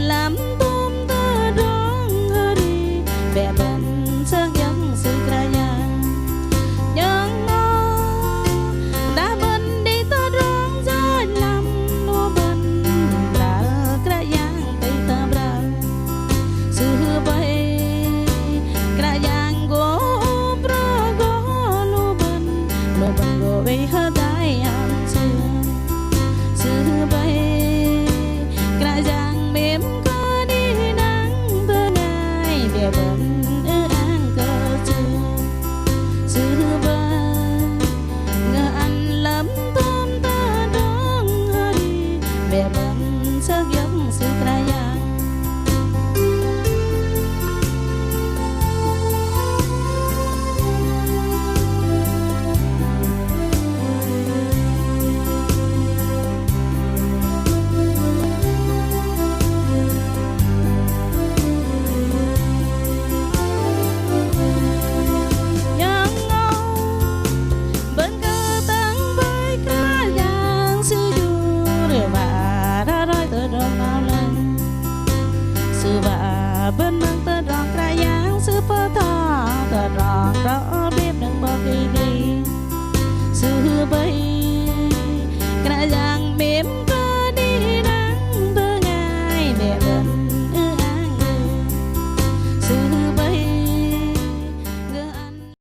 làm tôm ta rong hari bè bên sang dân sự kaya nhân ngô đã bên đi ta rong ra làm nô bên đã kaya tay ta bra sự bay kaya go pro go nô bên go về hết đại am sự bay kerajaan mem có đi nắng bơ ngày bè bên an cơ sự bay ngờ anh lắm tôm ta đón hari bè bên sắc giống sự kerajaan bên mang tên rong kerajaan sự phơ thọ tên rong rõ biết đừng bỏ kỳ sự bay kerajaan mềm